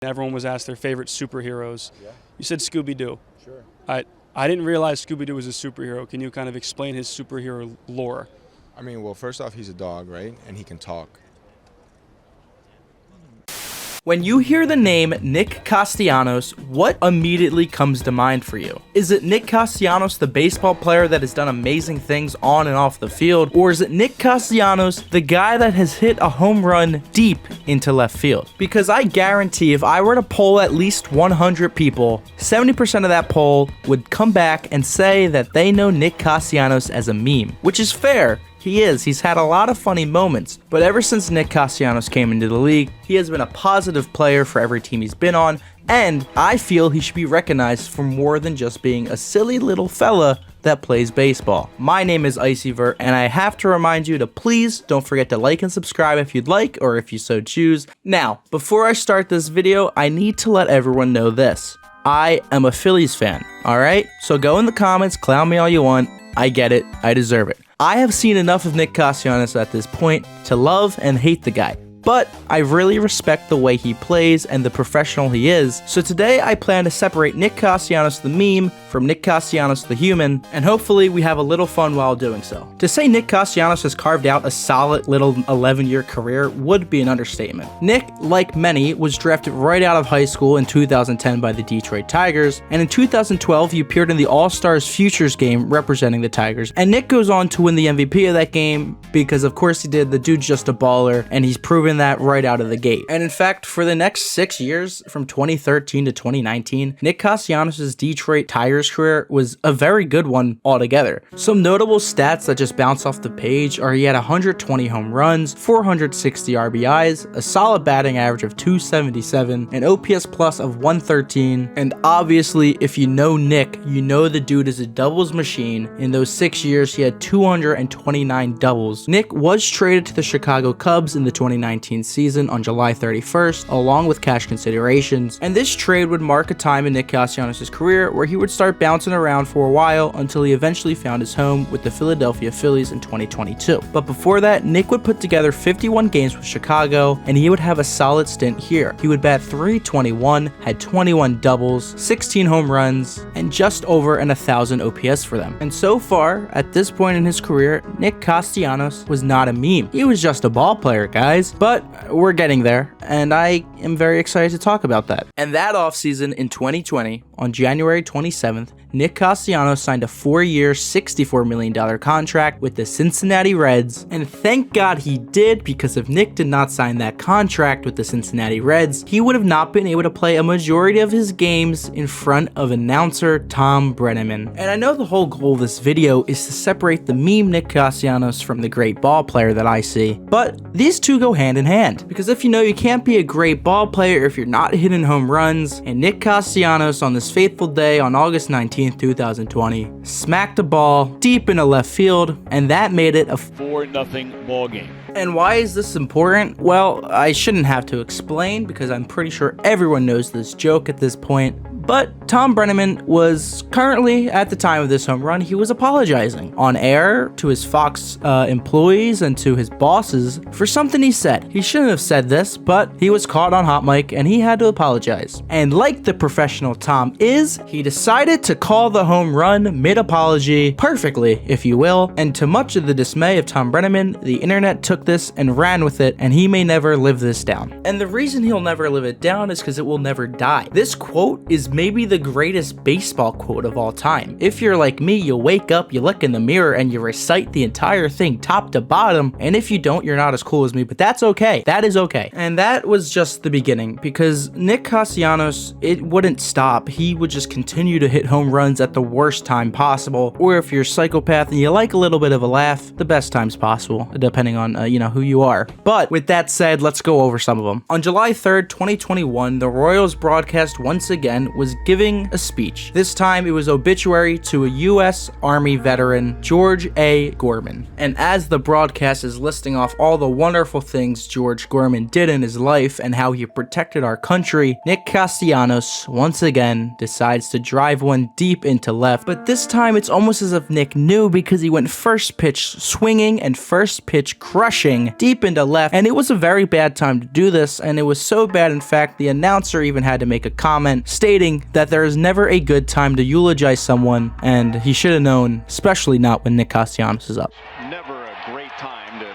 Everyone was asked their favorite superheroes. Yeah. You said Scooby-Doo. Sure. I didn't realize Scooby-Doo was a superhero. Can you kind of explain his superhero lore? I mean, well, first off, he's a dog, right? And he can talk. When you hear the name Nick Castellanos, what immediately comes to mind for you? Is it Nick Castellanos, the baseball player that has done amazing things on and off the field? Or is it Nick Castellanos, the guy that has hit a home run deep into left field? Because I guarantee if I were to poll at least 100 people, 70% of that poll would come back and say that they know Nick Castellanos as a meme, which is fair. He is. He's had a lot of funny moments, but ever since Nick Castellanos came into the league, he has been a positive player for every team he's been on, and I feel he should be recognized for more than just being a silly little fella that plays baseball. My name is IcyVert, and I have to remind you to please don't forget to like and subscribe if you'd like, or if you so choose. Now, before I start this video, I need to let everyone know this. I am a Phillies fan, alright? So go in the comments, clown me all you want. I get it. I deserve it. I have seen enough of Nick Castellanos at this point to love and hate the guy, but I really respect the way he plays and the professional he is, so today I plan to separate Nick Castellanos the meme from Nick Castellanos the human, and hopefully we have a little fun while doing so. To say Nick Castellanos has carved out a solid little 11-year career would be an understatement. Nick, like many, was drafted right out of high school in 2010 by the Detroit Tigers, and in 2012 he appeared in the All-Stars Futures game representing the Tigers, and Nick goes on to win the MVP of that game because of course he did. The dude's just a baller, and he's proven that right out of the gate. And in fact, for the next 6 years, from 2013 to 2019, Nick Castellanos' Detroit Tigers career was a very good one altogether. Some notable stats that just bounce off the page are he had 120 home runs, 460 RBIs, a solid batting average of 277, an OPS plus of 113, and obviously if you know Nick, you know the dude is a doubles machine. In those 6 years, he had 229 doubles. Nick was traded to the Chicago Cubs in the 2019 season on July 31st, along with cash considerations, and this trade would mark a time in Nick Castellanos' career where he would start bouncing around for a while until he eventually found his home with the Philadelphia Phillies in 2022. But before that, Nick would put together 51 games with Chicago, and he would have a solid stint here. He would bat .321, had 21 doubles, 16 home runs, and just over 1,000 OPS for them. And so far, at this point in his career, Nick Castellanos was not a meme. He was just a ball player, guys. But we're getting there, and I am very excited to talk about that. And that offseason in 2020, on January 27th, Nick Castellanos signed a 4-year, $64 million contract with the Cincinnati Reds, and thank God he did, because if Nick did not sign that contract with the Cincinnati Reds, he would have not been able to play a majority of his games in front of announcer Tom Brenneman. And I know the whole goal of this video is to separate the meme Nick Castellanos from the great ball player that I see, but these two go hand in hand, because if you know, you can't be a great ball player if you're not hitting home runs, and Nick Castellanos on this fateful day on August 19th, 2020, smacked a ball deep into left field, and that made it a 4-0 ball game. And why is this important? Well, I shouldn't have to explain because I'm pretty sure everyone knows this joke at this point. But Tom Brenneman was currently, at the time of this home run, he was apologizing on air to his Fox employees and to his bosses for something he said. He shouldn't have said this, but he was caught on hot mic and he had to apologize. And like the professional Tom is, he decided to call the home run mid-apology perfectly, if you will. And to much of the dismay of Tom Brenneman, the internet took this and ran with it, and he may never live this down. And the reason he'll never live it down is because it will never die. This quote is maybe the greatest baseball quote of all time. If you're like me, you wake up, you look in the mirror, and you recite the entire thing top to bottom, and if you don't, you're not as cool as me, but that's okay. That is okay. And that was just the beginning, because Nick Castellanos, it wouldn't stop. He would just continue to hit home runs at the worst time possible, or if you're a psychopath and you like a little bit of a laugh, the best times possible, depending on, who you are. But with that said, let's go over some of them. On July 3rd, 2021, the Royals broadcast once again was was giving a speech. This time it was obituary to a U.S. Army veteran, George A. Gorman. And as the broadcast is listing off all the wonderful things George Gorman did in his life and how he protected our country, Nick Castellanos once again decides to drive one deep into left. But this time it's almost as if Nick knew, because he went first pitch swinging and first pitch crushing deep into left, and it was a very bad time to do this, and it was so bad in fact the announcer even had to make a comment stating that there is never a good time to eulogize someone, and he should have known, especially not when Nick Castellanos is up. Never a great time to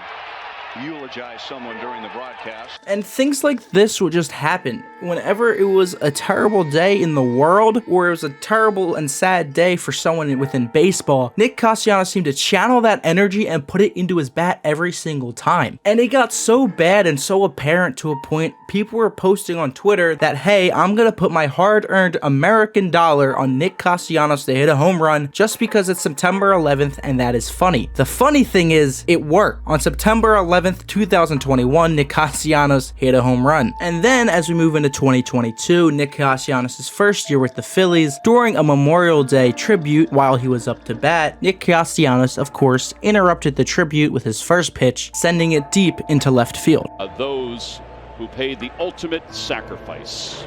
eulogize someone during the broadcast. And things like this would just happen whenever it was a terrible day in the world, or it was a terrible and sad day for someone within baseball. Nick Castellanos seemed to channel that energy and put it into his bat every single time. And it got so bad and so apparent to a point people were posting on Twitter that, hey, I'm gonna put my hard-earned American dollar on Nick Castellanos to hit a home run just because it's September 11th and that is funny. The funny thing is, it worked. On September 11th, 2021, Nick Castellanos hit a home run. And then as we move into 2022, Nick Castellanos' first year with the Phillies, during a Memorial Day tribute while he was up to bat, Nick Castellanos, of course, interrupted the tribute with his first pitch, sending it deep into left field. Those who paid the ultimate sacrifice.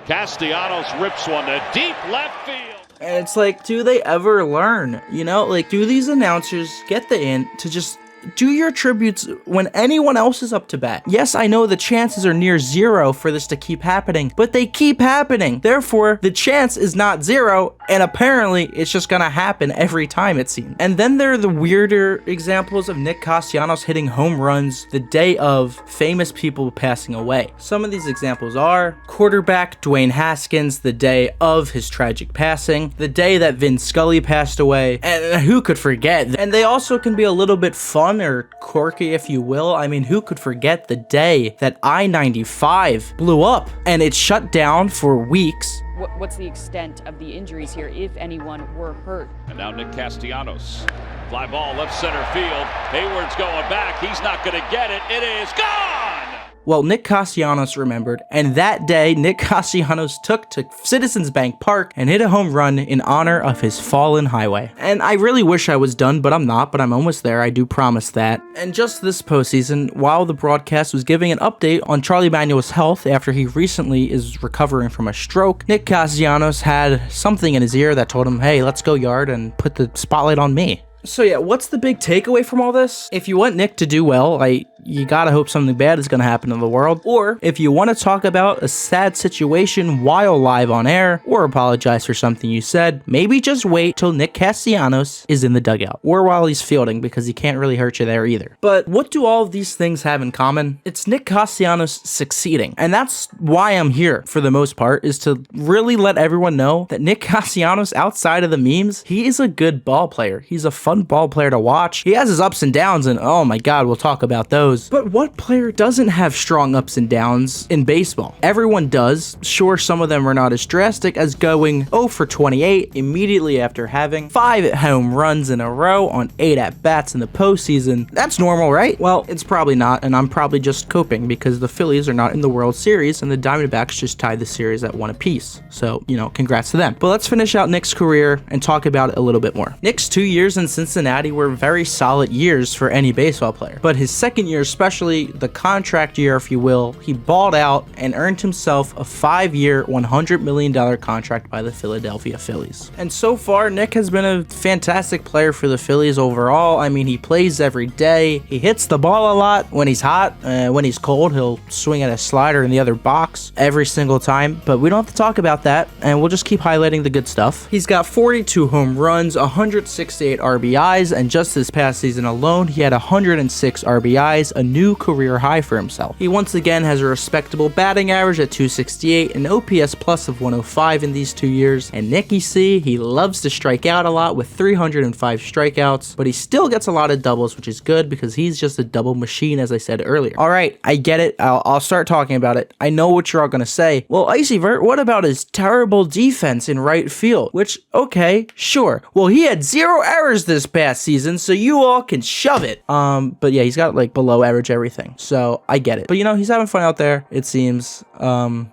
Castellanos rips one to deep left field. And it's like, do they ever learn? You know, like, do these announcers get the hint to just do your tributes when anyone else is up to bat? Yes, I know the chances are near zero for this to keep happening, but they keep happening. Therefore, the chance is not zero, and apparently it's just gonna happen every time, it seems. And then there are the weirder examples of Nick Castellanos hitting home runs the day of famous people passing away. Some of these examples are quarterback Dwayne Haskins the day of his tragic passing, the day that Vin Scully passed away, and who could forget? And they also can be a little bit fun or quirky, if you will. I mean, who could forget the day that I-95 blew up and it shut down for weeks? What's the extent of the injuries here, if anyone were hurt? And now Nick Castellanos. Fly ball left center field. Hayward's going back. He's not going to get it. It is gone! Well, Nick Castellanos remembered, and that day, Nick Castellanos took to Citizens Bank Park and hit a home run in honor of his fallen highway. And I really wish I was done, but I'm not, but I'm almost there, I do promise that. And just this postseason, while the broadcast was giving an update on Charlie Manuel's health after he recently is recovering from a stroke, Nick Castellanos had something in his ear that told him, hey, let's go yard and put the spotlight on me. So yeah, what's the big takeaway from all this? If you want Nick to do well, you gotta hope something bad is gonna happen in the world. Or if you want to talk about a sad situation while live on air, or apologize for something you said, maybe just wait till Nick Castellanos is in the dugout, or while he's fielding, because he can't really hurt you there either. But what do all of these things have in common? It's Nick Castellanos succeeding. And that's why I'm here, for the most part, is to really let everyone know that Nick Castellanos, outside of the memes, he is a good ball player. He's a fun ball player to watch. He has his ups and downs, and oh my god, we'll talk about those. But what player doesn't have strong ups and downs in baseball? Everyone does. Sure, some of them are not as drastic as going 0 for 28 immediately after having 5 home runs in a row on 8 at-bats in the postseason. That's normal, right? Well, it's probably not, and I'm probably just coping because the Phillies are not in the World Series and the Diamondbacks just tied the series at 1 apiece. So, you know, congrats to them. But let's finish out Nick's career and talk about it a little bit more. Nick's 2 years in Cincinnati were very solid years for any baseball player, but his second year, especially the contract year, if you will, he balled out and earned himself a 5-year, $100 million contract by the Philadelphia Phillies. And so far, Nick has been a fantastic player for the Phillies overall. I mean, he plays every day. He hits the ball a lot when he's hot. When he's cold, he'll swing at a slider in the other box every single time. But we don't have to talk about that, and we'll just keep highlighting the good stuff. He's got 42 home runs, 168 RBIs, and just this past season alone, he had 106 RBIs, a new career high for himself. He once again has a respectable batting average at 268, an OPS plus of 105 in these 2 years, and Nicky C, he loves to strike out a lot with 305 strikeouts, but he still gets a lot of doubles, which is good because he's just a double machine, as I said earlier. Alright, I get it. I'll start talking about it. I know what you're all gonna say. Well, IcyVert, what about his terrible defense in right field? Which, okay, sure. Well, he had 0 errors this this past season, so you all can shove it. But yeah, he's got like below average everything, so I get it. But you know, he's having fun out there, it seems. And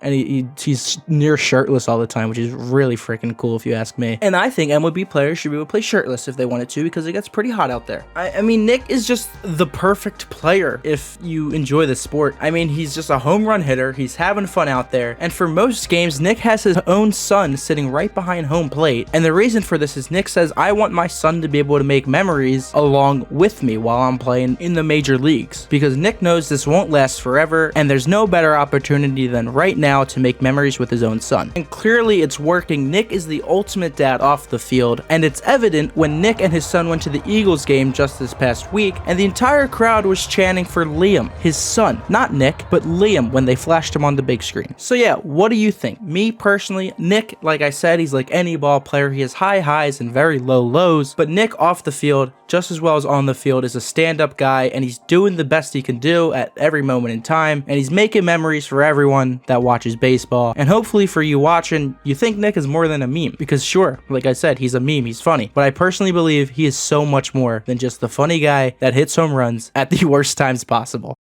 he's near shirtless all the time, which is really freaking cool if you ask me. And I think MLB players should be able to play shirtless if they wanted to, because it gets pretty hot out there. I mean, Nick is just the perfect player if you enjoy the sport. I mean, he's just a home run hitter. He's having fun out there. And for most games, Nick has his own son sitting right behind home plate. And the reason for this is Nick says, I want my son to be able to make memories along with me while I'm playing in the major leagues, because Nick knows this won't last forever, and there's no better opportunity than right now to make memories with his own son. And clearly it's working. Nick is the ultimate dad off the field, and it's evident when Nick and his son went to the Eagles game just this past week, and the entire crowd was chanting for Liam, his son, not Nick, but Liam, when they flashed him on the big screen. So yeah, what do you think? Me personally, Nick, like I said, he's like any ball player. He has high highs and very low lows, but Nick off the field, just as well as on the field, is a stand-up guy, and he's doing the best he can do at every moment in time, and he's making memories for everyone that watches baseball. And hopefully for you watching, you think Nick is more than a meme, because sure, like I said, he's a meme, he's funny, but I personally believe he is so much more than just the funny guy that hits home runs at the worst times possible.